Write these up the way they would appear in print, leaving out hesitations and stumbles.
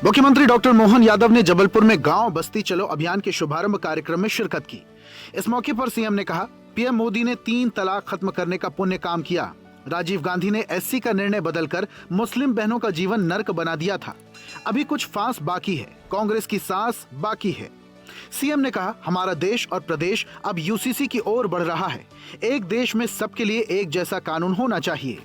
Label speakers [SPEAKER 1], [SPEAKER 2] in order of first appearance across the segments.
[SPEAKER 1] मुख्यमंत्री डॉक्टर मोहन यादव ने जबलपुर में गांव बस्ती चलो अभियान के शुभारंभ कार्यक्रम में शिरकत की। इस मौके पर सीएम ने कहा, पीएम मोदी ने 3 तलाक खत्म करने का पुण्य काम किया। राजीव गांधी ने एससी का निर्णय बदलकर मुस्लिम बहनों का जीवन नर्क बना दिया था। अभी कुछ फांस बाकी है, कांग्रेस की सांस बाकी है। सीएम ने कहा, हमारा देश और प्रदेश अब यूसीसी की ओर बढ़ रहा है। एक देश में सबके लिए एक जैसा कानून होना चाहिए।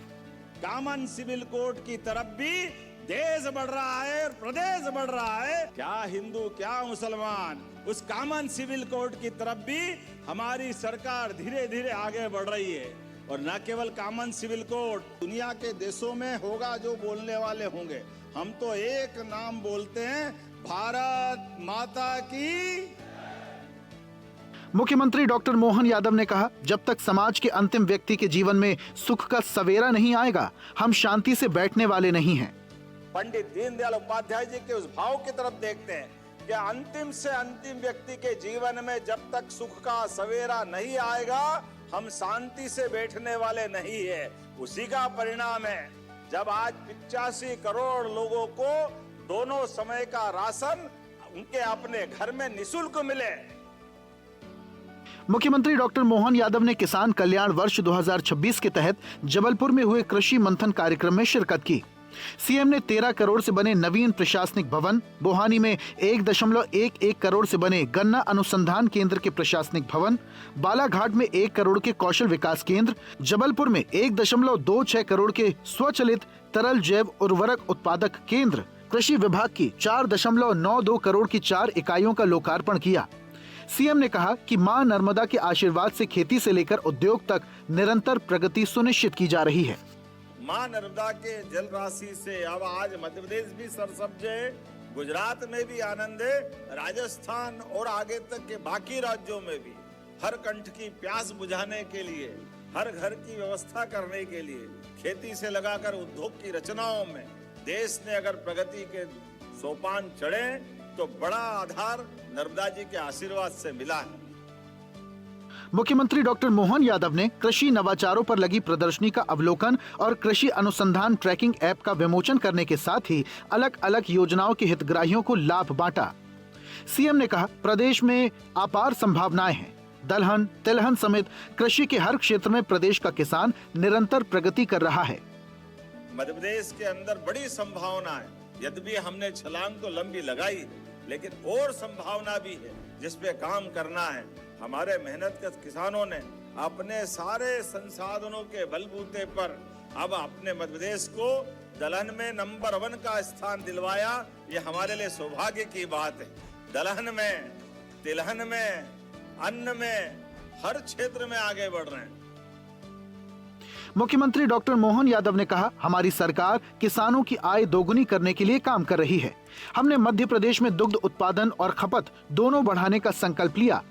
[SPEAKER 2] कॉमन सिविल कोड की तरफ भी देश बढ़ रहा है और प्रदेश बढ़ रहा है। क्या हिंदू क्या मुसलमान, उस कॉमन सिविल कोड की तरफ भी हमारी सरकार धीरे धीरे आगे बढ़ रही है। और न केवल कॉमन सिविल कोड, दुनिया के देशों में होगा जो बोलने वाले होंगे, हम तो एक नाम बोलते हैं, भारत माता की।
[SPEAKER 1] मुख्यमंत्री डॉक्टर मोहन यादव ने कहा, जब तक समाज के अंतिम व्यक्ति के जीवन में सुख का सवेरा नहीं आएगा, हम शांति से बैठने वाले नहीं हैं।
[SPEAKER 2] पंडित दीनदयाल उपाध्याय जी के उस भाव की तरफ देखते हैं कि अंतिम से अंतिम व्यक्ति के जीवन में जब तक सुख का सवेरा नहीं आएगा, हम शांति से बैठने वाले नहीं है। उसी का परिणाम है जब आज 85 करोड़ लोगों को दोनों समय का राशन उनके अपने घर में निःशुल्क मिले।
[SPEAKER 1] मुख्यमंत्री डॉक्टर मोहन यादव ने किसान कल्याण वर्ष 2026 के तहत जबलपुर में हुए कृषि मंथन कार्यक्रम में शिरकत की। सीएम ने 13 करोड़ से बने नवीन प्रशासनिक भवन, बोहानी में 1.11 करोड़ से बने गन्ना अनुसंधान केंद्र के प्रशासनिक भवन, बालाघाट में 1 करोड़ के कौशल विकास केंद्र, जबलपुर में 1.26 करोड़ के स्वचलित तरल जैव उर्वरक उत्पादक केंद्र, कृषि विभाग की 4.92 करोड़ की 4 इकाइयों का लोकार्पण किया। सीएम ने कहा कि मां नर्मदा के आशीर्वाद से खेती से लेकर उद्योग तक निरंतर प्रगति सुनिश्चित की जा रही है।
[SPEAKER 2] मां नर्मदा के जल राशि से अब आज मध्य प्रदेश भी सरसब्ज है, गुजरात में भी आनंद है, राजस्थान और आगे तक के बाकी राज्यों में भी हर कंठ की प्यास बुझाने के लिए, हर घर की व्यवस्था करने के लिए, खेती से लगाकर उद्योग की रचनाओं में देश ने अगर प्रगति के सोपान चढ़े तो बड़ा आधार नर्मदा जी के आशीर्वाद से मिला है।
[SPEAKER 1] मुख्यमंत्री डॉक्टर मोहन यादव ने कृषि नवाचारों पर लगी प्रदर्शनी का अवलोकन और कृषि अनुसंधान ट्रैकिंग ऐप का विमोचन करने के साथ ही अलग अलग योजनाओं के हितग्राहियों को लाभ बांटा। सीएम ने कहा, प्रदेश में अपार संभावनाएं हैं। दलहन, तिलहन समेत कृषि के हर क्षेत्र में प्रदेश का किसान निरंतर प्रगति कर रहा है।
[SPEAKER 2] मध्य प्रदेश के अंदर बड़ी संभावना है। यद्यपि हमने छलांग तो लंबी लगाई, लेकिन और संभावना भी है जिस पे काम करना है। हमारे मेहनतकश किसानों ने अपने सारे संसाधनों के बलबूते पर अब अपने मध्य प्रदेश को दलहन में नंबर 1 का स्थान दिलवाया। ये हमारे लिए सौभाग्य की बात है। दलहन में, तिलहन में, अन्न में, हर क्षेत्र में आगे बढ़ रहे हैं।
[SPEAKER 1] मुख्यमंत्री डॉक्टर मोहन यादव ने कहा, हमारी सरकार किसानों की आय दोगुनी करने के लिए काम कर रही है। हमने मध्य प्रदेश में दुग्ध उत्पादन और खपत दोनों बढ़ाने का संकल्प लिया।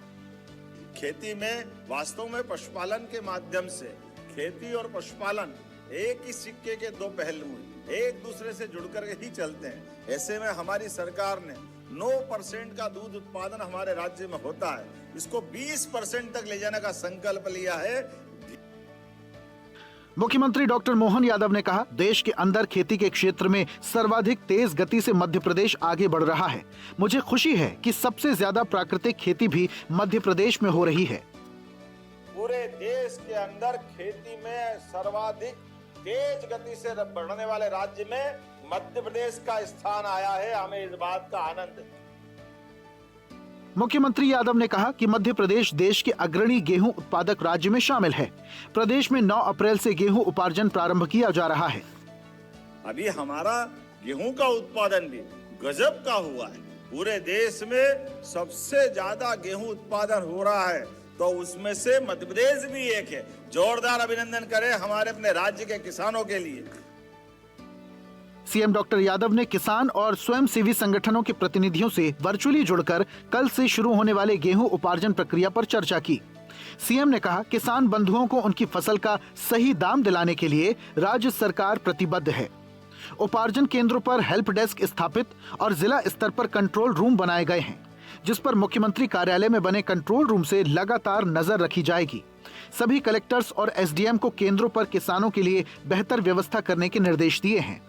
[SPEAKER 2] खेती में वास्तव में पशुपालन के माध्यम से, खेती और पशुपालन एक ही सिक्के के 2 पहलू हैं, एक दूसरे से जुड़कर ही चलते हैं। ऐसे में हमारी सरकार ने 9% का दूध उत्पादन हमारे राज्य में होता है, इसको 20% तक ले जाने का संकल्प लिया है।
[SPEAKER 1] मुख्यमंत्री डॉक्टर मोहन यादव ने कहा, देश के अंदर खेती के क्षेत्र में सर्वाधिक तेज गति से मध्य प्रदेश आगे बढ़ रहा है। मुझे खुशी है कि सबसे ज्यादा प्राकृतिक खेती भी मध्य प्रदेश में हो रही है।
[SPEAKER 2] पूरे देश के अंदर खेती में सर्वाधिक तेज गति से बढ़ने वाले राज्य में मध्य प्रदेश का स्थान आया है। हमें इस बात का आनंद है।
[SPEAKER 1] मुख्यमंत्री यादव ने कहा कि मध्य प्रदेश देश के अग्रणी गेहूं उत्पादक राज्य में शामिल है। प्रदेश में 9 अप्रैल से गेहूं उपार्जन प्रारंभ किया जा रहा है।
[SPEAKER 2] अभी हमारा गेहूं का उत्पादन भी गजब का हुआ है। पूरे देश में सबसे ज्यादा गेहूं उत्पादन हो रहा है, तो उसमें से मध्य प्रदेश भी एक है। जोरदार अभिनंदन करें हमारे अपने राज्य के किसानों के लिए।
[SPEAKER 1] सीएम डॉक्टर यादव ने किसान और स्वयंसेवी संगठनों के प्रतिनिधियों से वर्चुअली जुड़कर कल से शुरू होने वाले गेहूं उपार्जन प्रक्रिया पर चर्चा की। सीएम ने कहा, किसान बंधुओं को उनकी फसल का सही दाम दिलाने के लिए राज्य सरकार प्रतिबद्ध है। उपार्जन केंद्रों पर हेल्प डेस्क स्थापित और जिला स्तर पर कंट्रोल रूम बनाए गए हैं, जिस पर मुख्यमंत्री कार्यालय में बने कंट्रोल रूम से लगातार नजर रखी जाएगी। सभी कलेक्टर्स और एसडीएम को केंद्रों पर किसानों के लिए बेहतर व्यवस्था करने के निर्देश दिए हैं।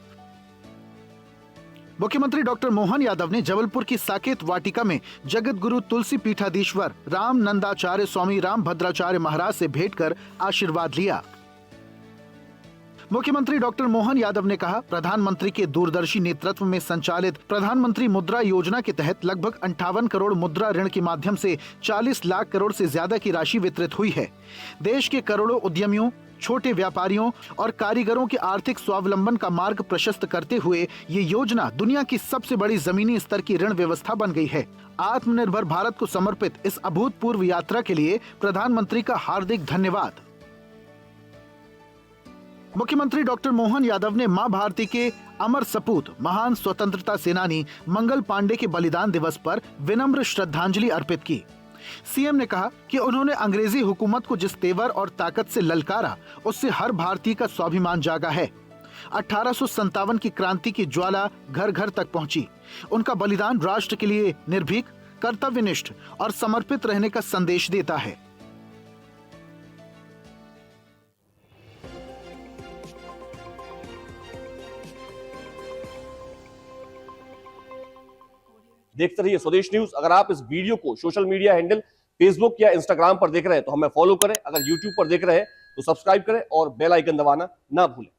[SPEAKER 1] मुख्यमंत्री डॉक्टर मोहन यादव ने जबलपुर की साकेत वाटिका में जगत गुरु तुलसी पीठाधीश्वर राम नंदाचार्य स्वामी राम भद्राचार्य महाराज से भेंट कर आशीर्वाद लिया। मुख्यमंत्री डॉक्टर मोहन यादव ने कहा, प्रधानमंत्री के दूरदर्शी नेतृत्व में संचालित प्रधानमंत्री मुद्रा योजना के तहत लगभग 58 करोड़ मुद्रा ऋण के माध्यम से 40 लाख करोड़ से ज्यादा की राशि वितरित हुई है। देश के करोड़ों उद्यमियों, छोटे व्यापारियों और कारीगरों के आर्थिक स्वावलंबन का मार्ग प्रशस्त करते हुए ये योजना दुनिया की सबसे बड़ी जमीनी स्तर की ऋण व्यवस्था बन गई है। आत्मनिर्भर भारत को समर्पित इस अभूतपूर्व यात्रा के लिए प्रधानमंत्री का हार्दिक धन्यवाद। मुख्यमंत्री डॉक्टर मोहन यादव ने मां भारती के अमर सपूत महान स्वतंत्रता सेनानी मंगल पांडे के बलिदान दिवस पर विनम्र श्रद्धांजलि अर्पित की। सीएम ने कहा कि उन्होंने अंग्रेजी हुकूमत को जिस तेवर और ताकत से ललकारा, उससे हर भारतीय का स्वाभिमान जागा है। 1857 की क्रांति की ज्वाला घर घर तक पहुंची। उनका बलिदान राष्ट्र के लिए निर्भीक, कर्तव्यनिष्ठ और समर्पित रहने का संदेश देता है।
[SPEAKER 3] देखते रहिए स्वदेश न्यूज। अगर आप इस वीडियो को सोशल मीडिया हैंडल फेसबुक या इंस्टाग्राम पर देख रहे हैं तो हमें फॉलो करें। अगर यूट्यूब पर देख रहे हैं तो सब्सक्राइब करें और बेल आइकन दबाना ना भूलें।